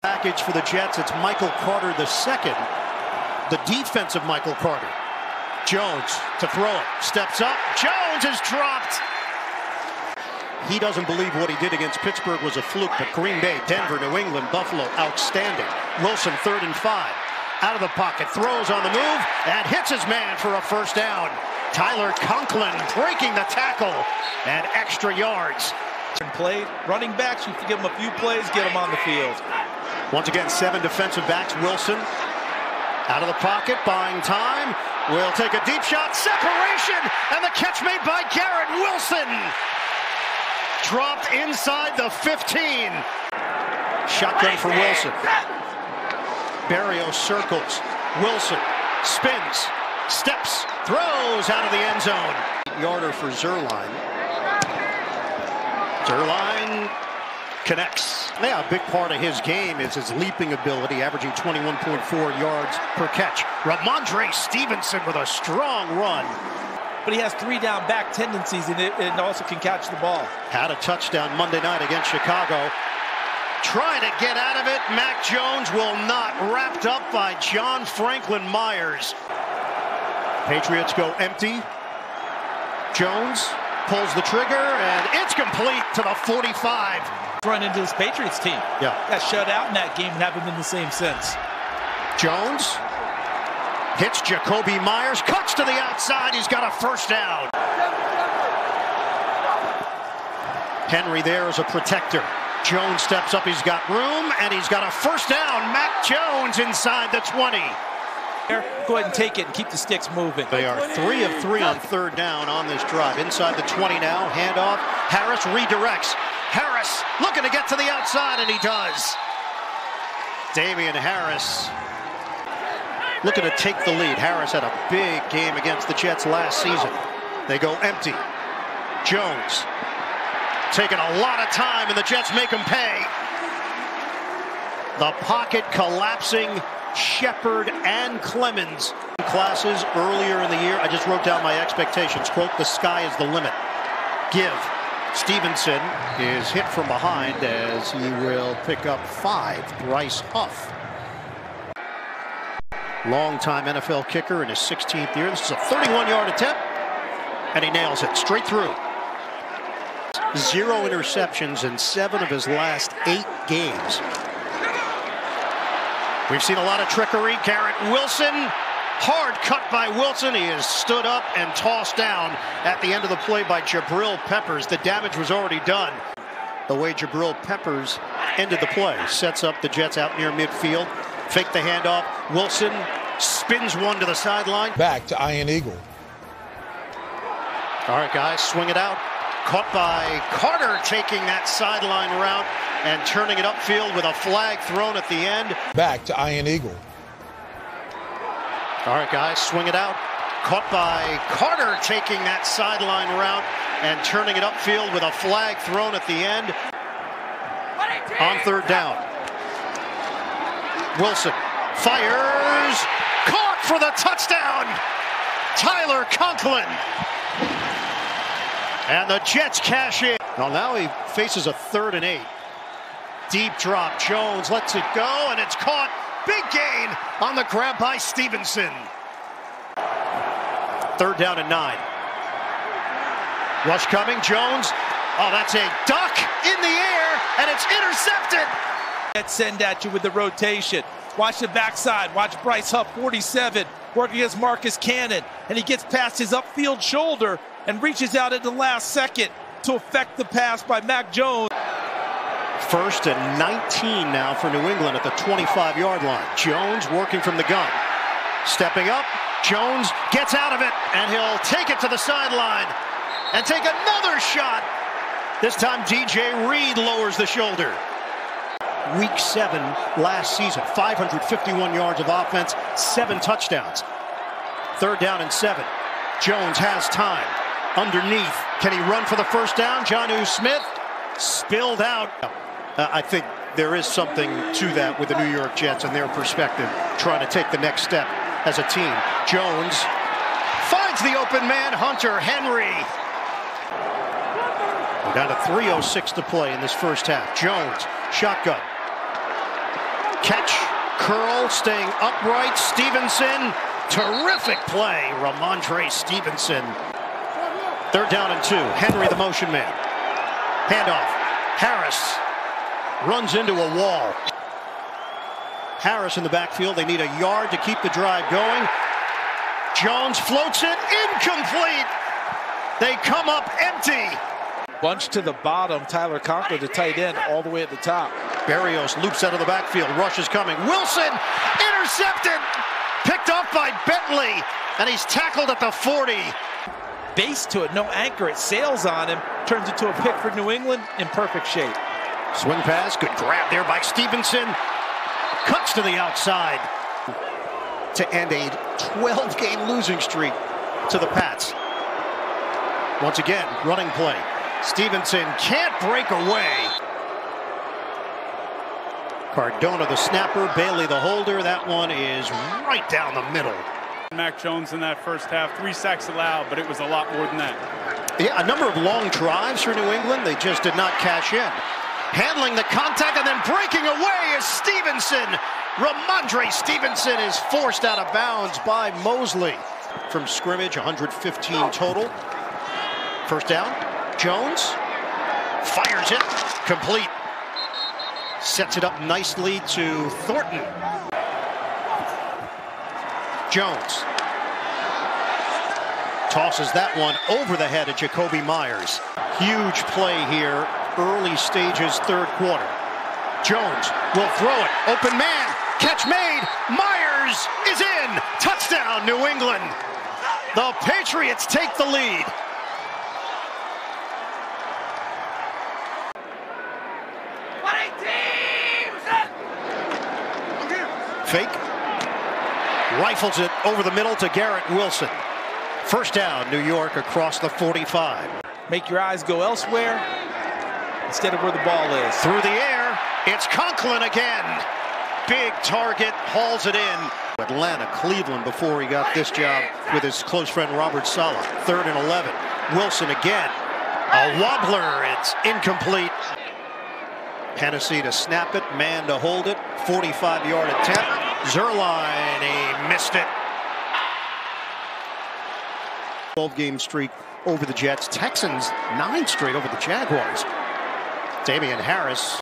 Package for the Jets. It's Michael Carter II, the defensive Michael Carter. Jones to throw it. Steps up. Jones is dropped. He doesn't believe what he did against Pittsburgh was a fluke, but Green Bay, Denver, New England, Buffalo, outstanding. Wilson, 3rd and 5. Out of the pocket, throws on the move, and hits his man for a first down. Tyler Conklin breaking the tackle, and extra yards. Played running backs, you have to give them a few plays, get them on the field. Once again, 7 defensive backs. Wilson out of the pocket, buying time. Will take a deep shot, separation, and the catch made by Garrett Wilson. Dropped inside the 15. Shotgun for Wilson. Barrios circles. Wilson spins, steps, throws out of the end zone. Yarder for Zuerlein. Zuerlein connects. Yeah, a big part of his game is his leaping ability, averaging 21.4 yards per catch. Ramondre Stevenson with a strong run. But he has 3 down back tendencies and also can catch the ball. Had a touchdown Monday night against Chicago. Trying to get out of it. Mac Jones will not. Wrapped up by John Franklin Myers. Patriots go empty. Jones pulls the trigger, and it's complete to the 45. Run into this Patriots team. Yeah. Got shut out in that game and haven't been the same since. Jones hits Jacoby Myers, cuts to the outside. He's got a first down. Henry there as a protector. Jones steps up. He's got room, and he's got a first down. Mac Jones inside the 20. Go ahead and take it and keep the sticks moving. They are 3 of 3 on 3rd down on this drive. Inside the 20 now. Handoff. Harris redirects. Harris looking to get to the outside, and he does. Damian Harris looking to take the lead. Harris had a big game against the Jets last season. They go empty. Jones taking a lot of time, and the Jets make him pay. The pocket collapsing. Shepard and Clemens. Classes earlier in the year, I just wrote down my expectations. Quote, the sky is the limit. Give. Stevenson is hit from behind as he will pick up 5. Bryce Huff. Longtime NFL kicker in his 16th year. This is a 31-yard attempt, and he nails it straight through. 0 interceptions in 7 of his last 8 games. We've seen a lot of trickery. Garrett Wilson, hard cut by Wilson. He is stood up and tossed down at the end of the play by Jabril Peppers. The damage was already done. The way Jabril Peppers ended the play. Sets up the Jets out near midfield. Fake the handoff. Wilson spins one to the sideline. Back to Iron Eagle. All right, guys, swing it out. Caught by Carter, taking that sideline route and turning it upfield with a flag thrown at the end. Back to Iron Eagle. All right, guys, swing it out. Caught by Carter, taking that sideline route and turning it upfield with a flag thrown at the end. On 3rd down. Wilson fires. Caught for the touchdown. Tyler Conklin. And the Jets cash in. Well, now he faces a 3rd and 8. Deep drop. Jones lets it go, and it's caught. Big gain on the grab by Stevenson. 3rd down and 9. Rush coming. Jones. Oh, that's a duck in the air, and it's intercepted. Send at you with the rotation. Watch the backside. Watch Bryce Huff, 47, working against Marcus Cannon, and he gets past his upfield shoulder and reaches out at the last second to effect the pass by Mac Jones. 1st and 19 now for New England at the 25-yard line. Jones working from the gun. Stepping up. Jones gets out of it, and he'll take it to the sideline and take another shot. This time DJ Reed lowers the shoulder. Week 7 last season, 551 yards of offense, 7 touchdowns. 3rd down and 7. Jones has time. Underneath. Can he run for the first down? Jonnu Smith spilled out. I think there is something to that with the New York Jets and their perspective, trying to take the next step as a team. Jones finds the open man, Hunter Henry. We're down to 3:06 to play in this first half. Jones, shotgun. Catch, curl, staying upright. Stevenson, terrific play. Ramondre Stevenson. 3rd down and 2. Henry, the motion man. Handoff. Harris runs into a wall. Harris in the backfield. They need a yard to keep the drive going. Jones floats it. Incomplete. They come up empty. Bunch to the bottom. Tyler Conklin, the tight end, all the way at the top. Berrios loops out of the backfield. Rush is coming. Wilson intercepted. Picked off by Bentley. And he's tackled at the 40. Base to it, no anchor. It sails on him. Turns into a pick for New England in perfect shape. Swing pass. Good grab there by Stevenson. Cuts to the outside to end a 12-game losing streak to the Pats. Once again, running play. Stevenson can't break away. Cardona the snapper, Bailey the holder. That one is right down the middle. Mac Jones in that first half, 3 sacks allowed, but it was a lot more than that. Yeah, a number of long drives for New England. They just did not cash in. Handling the contact and then breaking away is Stevenson. Ramondre Stevenson is forced out of bounds by Mosley. From scrimmage, 115 total. 1st down. Jones fires it. Complete. Sets it up nicely to Thornton. Jones tosses that one over the head of Jacoby Myers. Huge play here. Early stages, 3rd quarter. Jones will throw it. Open man. Catch made. Myers is in. Touchdown, New England. The Patriots take the lead. Fake. Rifles it over the middle to Garrett Wilson. 1st down, New York across the 45. Make your eyes go elsewhere instead of where the ball is. Through the air, it's Conklin again. Big target, hauls it in. Atlanta, Cleveland before he got this job with his close friend Robert Saleh. 3rd and 11. Wilson again. A wobbler, it's incomplete. Hennessy to snap it, man to hold it. 45-yard attempt. Zerline, he missed it. 12-game streak over the Jets. Texans 9 straight over the Jaguars. Damian Harris.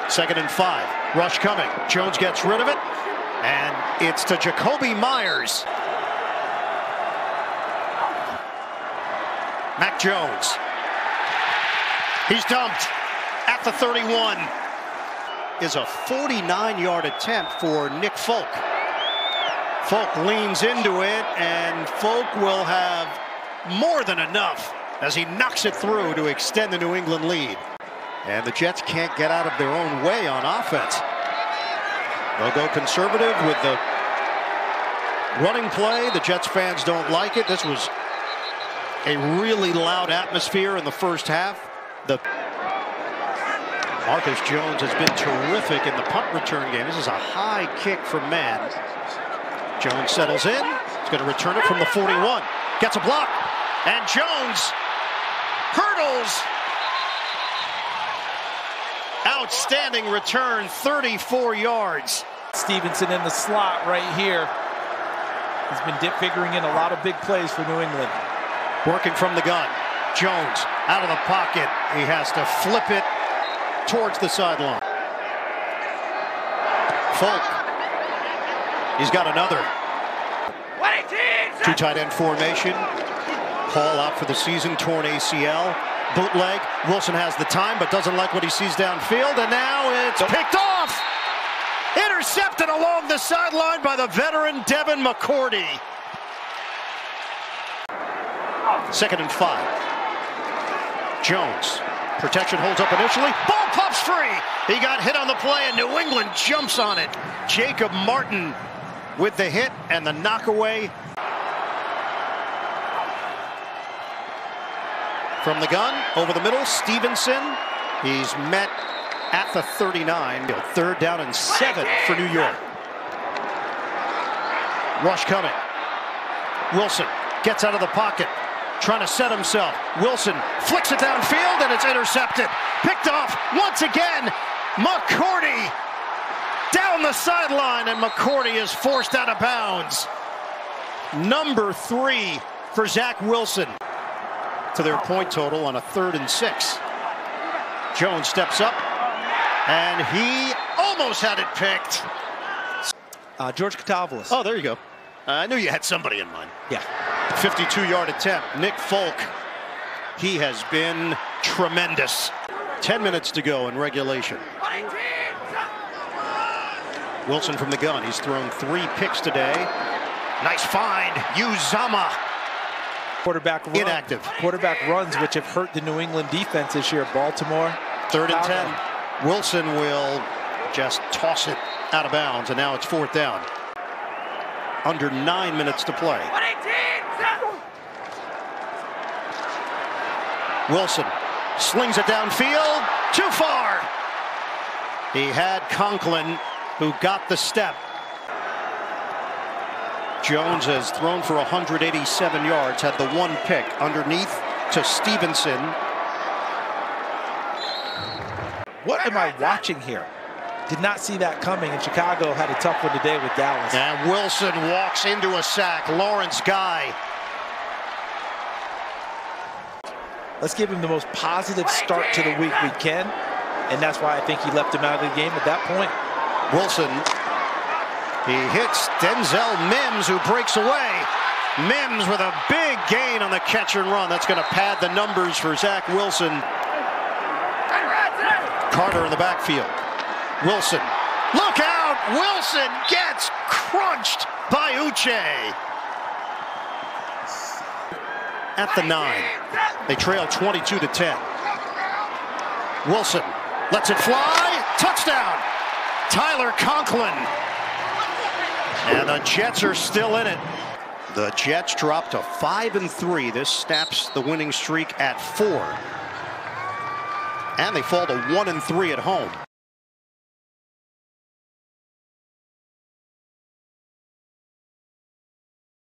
2nd and 5. Rush coming. Jones gets rid of it. And it's to Jacoby Myers. Mac Jones. He's dumped at the 31. Is a 49-yard attempt for Nick Folk. Folk leans into it, and Folk will have more than enough as he knocks it through to extend the New England lead. And the Jets can't get out of their own way on offense. They'll go conservative with the running play. The Jets fans don't like it. This was a really loud atmosphere in the first half. Marcus Jones has been terrific in the punt return game. This is a high kick from man. Jones settles in. He's going to return it from the 41. Gets a block. And Jones hurdles. Outstanding return, 34 yards. Stevenson in the slot right here. He's been figuring in a lot of big plays for New England. Working from the gun. Jones out of the pocket. He has to flip it towards the sideline. Folk. He's got another. 2 tight end formation. Hall out for the season, torn ACL. Bootleg. Wilson has the time, but doesn't like what he sees downfield. And now it's picked off. Intercepted along the sideline by the veteran Devin McCourty. 2nd and 5. Jones. Protection holds up initially. Ball pops free. He got hit on the play, and New England jumps on it. Jacob Martin with the hit and the knockaway. From the gun, over the middle, Stevenson. He's met at the 39. 3rd down and 7 for New York. Rush coming. Wilson gets out of the pocket, trying to set himself. Wilson flicks it downfield, and it's intercepted. Picked off once again. McCourty Down the sideline, and McCourty is forced out of bounds. Number 3 for Zach Wilson. To their point total on a 3rd and 6. Jones steps up, and he almost had it picked. George Katavolis. Oh, there you go. I knew you had somebody in mind. Yeah. 52-yard attempt. Nick Folk. He has been tremendous. 10 minutes to go in regulation. Wilson from the gun. He's thrown 3 picks today. Nice find. Uzama. Quarterback run. Inactive. Quarterback runs, which have hurt the New England defense this year. Baltimore. 3rd and 10. Wilson will just toss it out of bounds, and now it's 4th down. Under 9 minutes to play. Wilson slings it downfield. Too far. He had Conklin, who got the step. Jones has thrown for 187 yards, had the 1 pick. Underneath to Stevenson. What am I watching here? Did not see that coming, and Chicago had a tough one today with Dallas. And Wilson walks into a sack. Lawrence Guy. Let's give him the most positive start to the week we can, and that's why I think he left him out of the game at that point. Wilson. He hits Denzel Mims, who breaks away. Mims with a big gain on the catch and run. That's going to pad the numbers for Zach Wilson. Carter in the backfield. Wilson. Look out! Wilson gets crunched by Uche. At the 9. They trail 22-10. Wilson lets it fly. Touchdown! Tyler Conklin. And the Jets are still in it. The Jets drop to 5-3. This snaps the winning streak at 4. And they fall to 1-3 at home.